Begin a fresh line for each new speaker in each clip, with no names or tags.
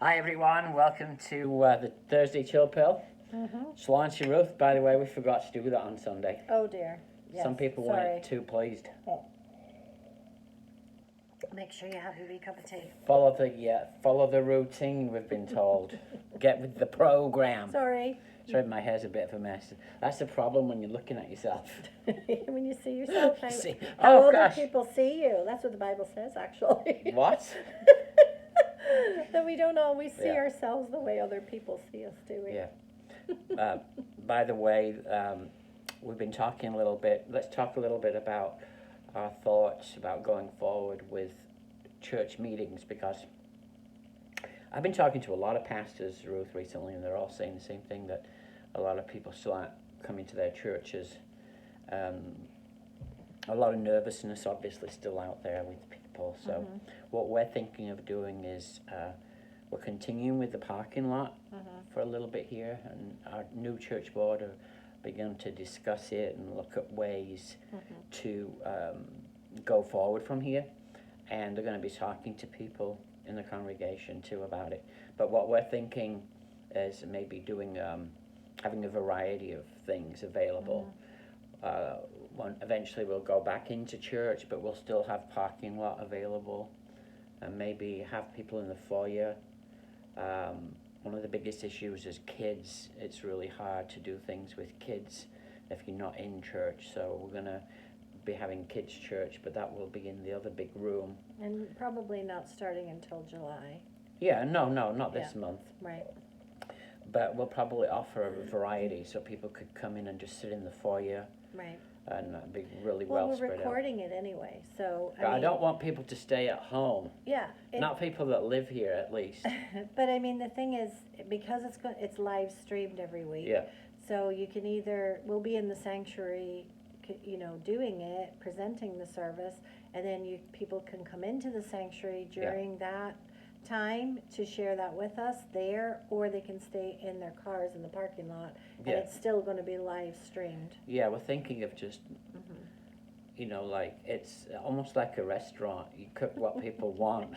Hi everyone, welcome to the Thursday Chill Pill.
Mm-hmm.
Andy and Ruth, by the way, we forgot to do that on Sunday.
Oh dear. Yes.
Some people weren't too pleased.
Make sure you have your wee cup of tea.
Follow the routine, we've been told. Get with the program.
Sorry.
Sorry, my hair's a bit of a mess. That's the problem when you're looking at yourself.
When you see yourself,
how
other
gosh.
people see you. That's what the Bible says, actually.
What?
That we don't always see ourselves the way other people see us, do we?
Yeah. By the way, we've been talking a little bit. Let's talk a little bit about our thoughts about going forward with church meetings, because I've been talking to a lot of pastors, Ruth, recently, and they're all saying the same thing, that a lot of people still aren't coming to their churches. A lot of nervousness, obviously, still out there with people. So what we're thinking of doing is we're continuing with the parking lot for a little bit here, and our new church board have begun to discuss it and look at ways to go forward from here. And they're going to be talking to people in the congregation too about it. But what we're thinking is maybe doing having a variety of things available. Eventually we'll go back into church, but we'll still have parking lot available, and maybe have people in the foyer. One of the biggest issues is kids. It's really hard to do things with kids if you're not in church, so we're going to be having kids church, but that will be in the other big room.
And probably not starting until July.
Yeah, no, not this month.
Right.
But we'll probably offer a variety, so people could come in and just sit in the foyer.
Right.
And be really well spread out.
Well, we're recording it anyway, so
I don't want people to stay at home.
Yeah.
Not people that live here, at least.
But I mean, the thing is, because it's live streamed every week.
Yeah.
So you can we'll be in the sanctuary, doing it, presenting the service, and then people can come into the sanctuary during that time to share that with us there, or they can stay in their cars in the parking lot, and it's still going to be live streamed.
Yeah, we're thinking of just, like, it's almost like a restaurant. You cook what people want.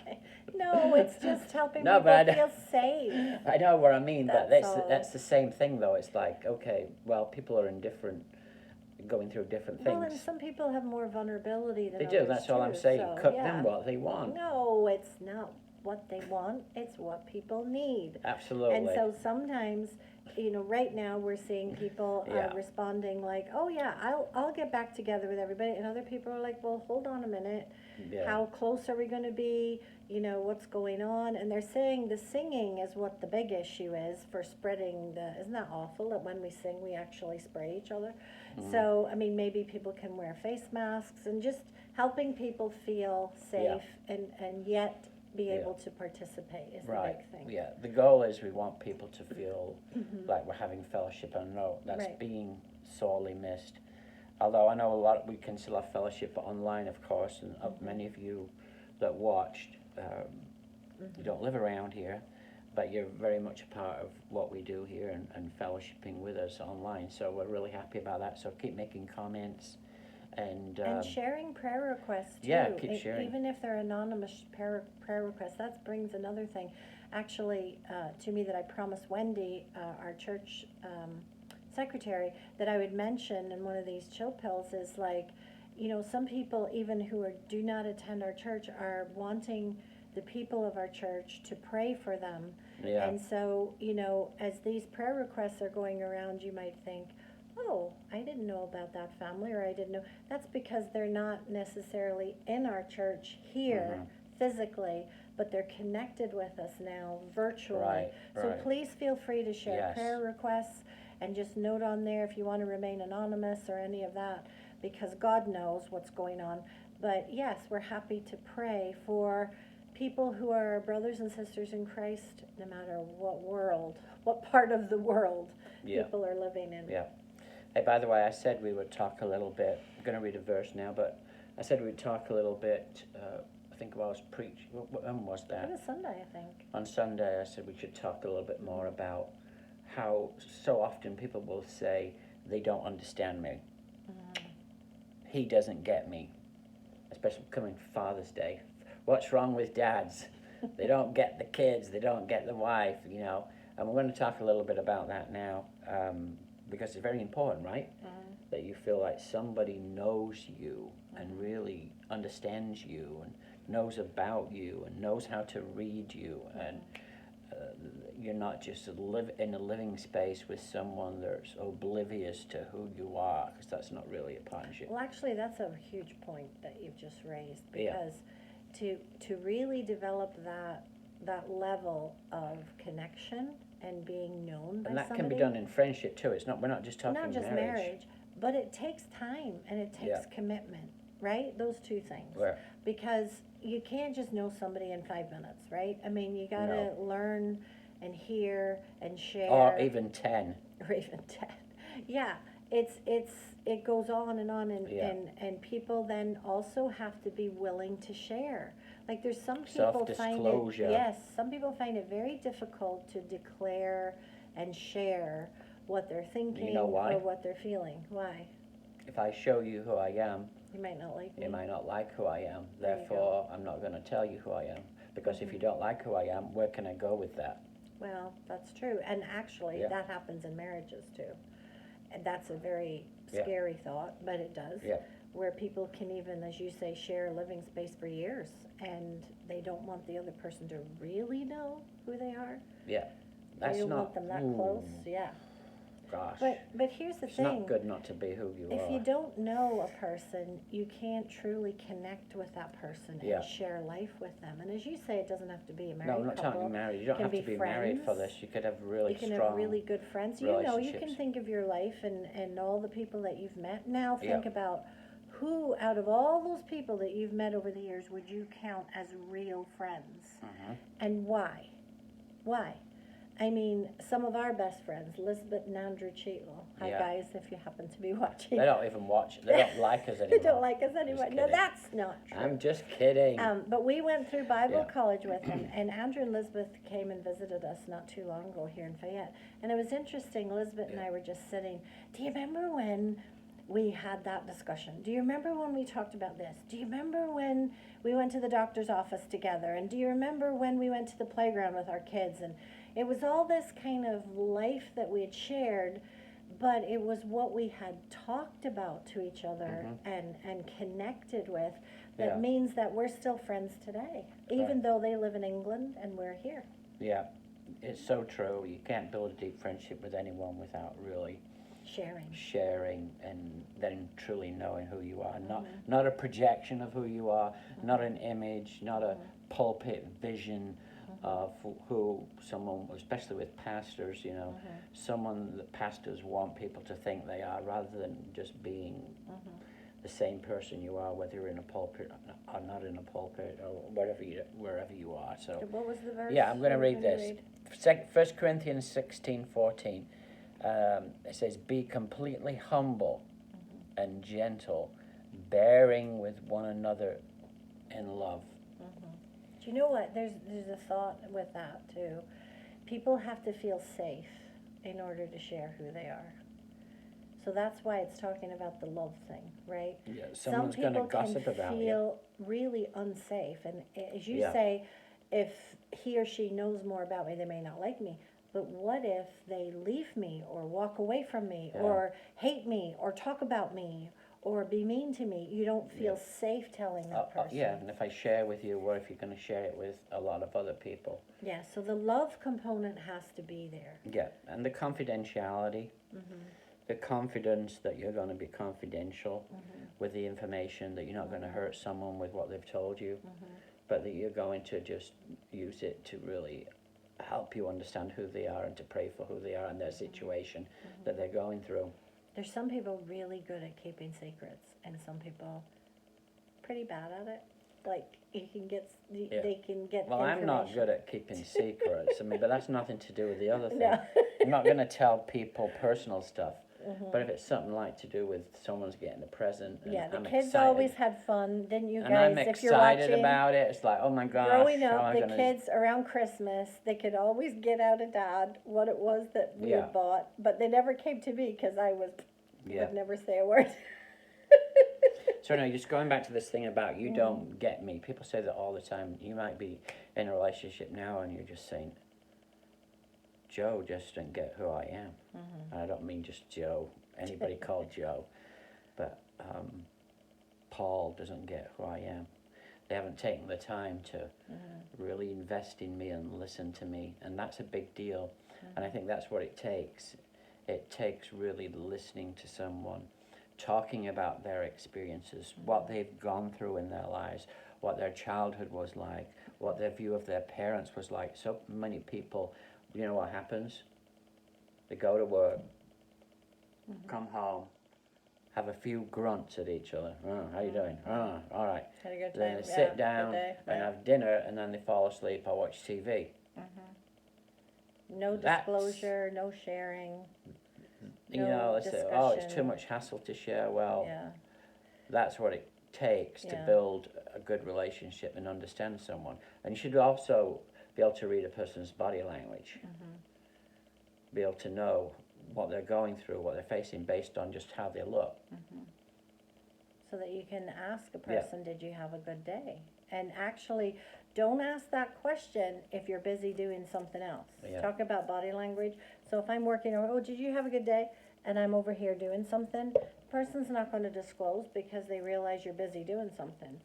No, it's just helping people feel safe.
I know what I mean, but that's the same thing, though. It's like, okay, well, people are going through different things.
Well, and some people have more vulnerability than
they
others
do. That's all I'm saying.
So,
cook them what they want.
No, it's not what they want. It's what people need.
Absolutely.
And so sometimes, right now we're seeing people responding like, "Oh yeah, I'll get back together with everybody," and other people are like, "Well, hold on a minute. How close are we going to be? What's going on?" And they're saying the singing is what the big issue is for spreading isn't that awful that when we sing we actually spray each other? So, I mean, maybe people can wear face masks, and just helping people feel safe and yet be able to participate is the big thing.
Yeah, the goal is we want people to feel like we're having fellowship. I know that's being sorely missed. Although I know we can still have fellowship online, of course, and many of you that watched, you don't live around here, but you're very much a part of what we do here and fellowshipping with us online. So we're really happy about that. So keep making comments. And
sharing prayer requests too.
Yeah, keep sharing.
Even if they're anonymous prayer requests, that brings another thing. Actually, to me, that I promised Wendy, our church secretary, that I would mention in one of these chill pills is like, some people even who do not attend our church are wanting the people of our church to pray for them.
Yeah.
And so, as these prayer requests are going around, you might think, "Oh, I didn't know about that family," or "I didn't know." That's because they're not necessarily in our church here physically, but they're connected with us now virtually.
Right.
So please feel free to share prayer requests, and just note on there if you want to remain anonymous or any of that, because God knows what's going on. But yes, we're happy to pray for people who are brothers and sisters in Christ, no matter what part of the world people are living in.
Yeah. Hey, by the way, I said we would talk a little bit. I'm going to read a verse now, but I said we'd talk a little bit. I think I was preaching. When was that?
It was Sunday, I think.
On Sunday, I said we should talk a little bit more about how so often people will say they don't understand me. He doesn't get me, especially coming Father's Day. What's wrong with dads? They don't get the kids, they don't get the wife, you know. And we're going to talk a little bit about that now, because it's very important, right? That you feel like somebody knows you and really understands you and knows about you and knows how to read you, and you're not just live in a living space with someone that's oblivious to who you are, because that's not really a partnership.
Well, actually, that's a huge point that you've just raised, because to really develop that level of connection and being known by
And that
somebody,
can be done in friendship too. We're not just talking
not just marriage, but it takes time and it takes commitment, right? Those two things. Because you can't just know somebody in 5 minutes, right? I mean, you gotta learn and hear and share.
Or even 10.
Or even 10. Yeah, it goes on, and people then also have to be willing to share. Like, there's some people find it, some people find it very difficult to declare and share what they're thinking or what they're feeling. Why?
If I show you who I am,
you might not like me.
You might not like who I am. Therefore, I'm not going to tell you who I am. Because if you don't like who I am, where can I go with that?
Well, that's true. And actually, that happens in marriages too. And that's a very scary thought, but it does. Where people can even, as you say, share a living space for years, and they don't want the other person to really know who they are.
That's
they don't
not,
want them that close.
Gosh.
But here's the thing.
It's not good not to be who you are.
If you don't know a person, you can't truly connect with that person and share life with them. And as you say, it doesn't have to be a married couple.
No, I'm not talking married. You don't have to be married for this. You could have really strong
You can have really good friends. You know, you can think of your life and all the people that you've met. Now think about who, out of all those people that you've met over the years, would you count as real friends? And why? Why? I mean, some of our best friends, Elizabeth and Andrew Cheadle. Hi, guys, if you happen to be watching.
They don't even watch. They don't like us anymore.
They don't like us anymore. No, that's not true.
I'm just kidding.
But we went through Bible college with them, and Andrew and Elizabeth came and visited us not too long ago here in Fayette. And it was interesting. Elizabeth and I were just sitting. Do you remember when we had that discussion? Do you remember when we talked about this? Do you remember when we went to the doctor's office together? And do you remember when we went to the playground with our kids? And it was all this kind of life that we had shared, but it was what we had talked about to each other and connected with that means that we're still friends today, even though they live in England and we're here.
Yeah, it's so true. You can't build a deep friendship with anyone without really sharing and then truly knowing who you are. Not a projection of who you are, not an image, not a pulpit vision of who someone, especially with pastors, you know, someone that pastors want people to think they are, rather than just being the same person you are, whether you're in a pulpit or not in a pulpit or wherever you are. So
what was the verse?
Yeah, I'm going to read this. 1 Corinthians 16:14. It says, "Be completely humble and gentle, bearing with one another in love."
Do you know what? There's a thought with that too. People have to feel safe in order to share who they are. So that's why it's talking about the love thing, right?
Yeah, someone's going to gossip about you.
Some people can feel really unsafe, and as you say, if he or she knows more about me, they may not like me. But what if they leave me or walk away from me or hate me or talk about me or be mean to me? You don't feel safe telling that person.
And if I share with you, what if you're going to share it with a lot of other people?
Yeah, so the love component has to be there.
Yeah, and the confidentiality, the confidence that you're going to be confidential with the information, that you're not going to hurt someone with what they've told you, but that you're going to just use it to really help you understand who they are and to pray for who they are and their situation that they're going through.
There's some people really good at keeping secrets, and some people pretty bad at it. Like, they can get
Well, I'm not good at keeping secrets. I mean, but that's nothing to do with the other thing.
No.
I'm not going to tell people personal stuff. But if it's something like to do with someone's getting a present, and
the
I'm
kids
excited,
always had fun, didn't you guys?
And I'm
if you're watching,
excited about it. It's like, oh my gosh.
Growing up, the kids around Christmas, they could always get out of Dad what it was that we had bought, but they never came to me because I would never say a word.
So no, just going back to this thing about you don't get me. People say that all the time. You might be in a relationship now and you're just saying, Joe just didn't get who I am. And I don't mean just Joe, anybody called Joe, but Paul doesn't get who I am. They haven't taken the time to really invest in me and listen to me, and that's a big deal. And I think that's what it takes. It takes really listening to someone, talking about their experiences, what they've gone through in their lives, what their childhood was like, what their view of their parents was like. So many people, you know what happens? They go to work, come home, have a few grunts at each other. Oh, how you doing? Oh, all right.
Had a good time.
Then they sit down and have dinner, and then they fall asleep or watch TV.
No disclosure, no sharing.
You know, they say, oh, it's too much hassle to share. Well, that's what it takes to build a good relationship and understand someone. And you should also be able to read a person's body language. Be able to know what they're going through, what they're facing, based on just how they look.
So that you can ask a person, did you have a good day? And actually, don't ask that question if you're busy doing something else. Talk about body language. So if I'm working, oh, did you have a good day? And I'm over here doing something, the person's not going to disclose because they realize you're busy doing something.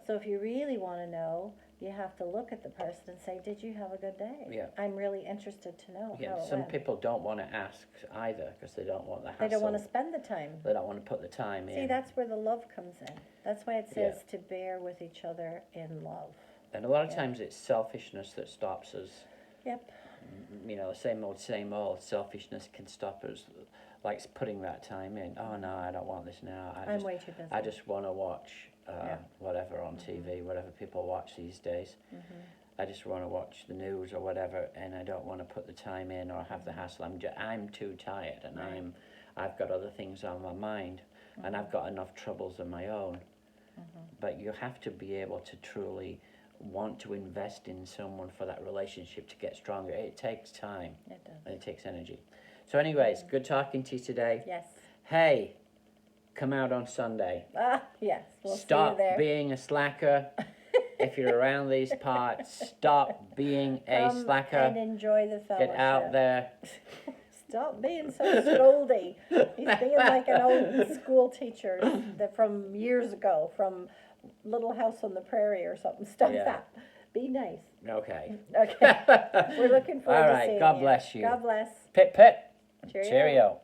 So if you really want to know, you have to look at the person and say, did you have a good day? I'm really interested to know how it
Some
went.
people don't want to ask either because they don't want the hassle.
They don't want to spend the time.
They don't want to put the time in.
See, that's where the love comes in. That's why it says to bear with each other in love.
And a lot of times it's selfishness that stops us. You know, same old. Selfishness can stop us, like putting that time in. Oh no, I don't want this now.
I'm way too busy.
I just want to watch whatever on TV, whatever people watch these days. I just want to watch the news or whatever, and I don't want to put the time in or have the hassle. I'm too tired, and I've got other things on my mind, and I've got enough troubles of my own. But you have to be able to truly want to invest in someone for that relationship to get stronger. It takes time.
It does.
And it takes energy. So anyways, good talking to you today.
Yes.
Hey, come out on Sunday.
Yes. We'll
Stop
see you there.
being a slacker. If you're around these parts, stop being a slacker.
And enjoy the fellowship.
Get out there.
Stop being so scoldy. He's being like an old school teacher from years ago, from Little House on the Prairie or something. Stop that. Be nice.
Okay.
Okay. We're looking forward to seeing you.
God bless you.
God bless.
Pip, pip.
Cheerio.
Cheerio.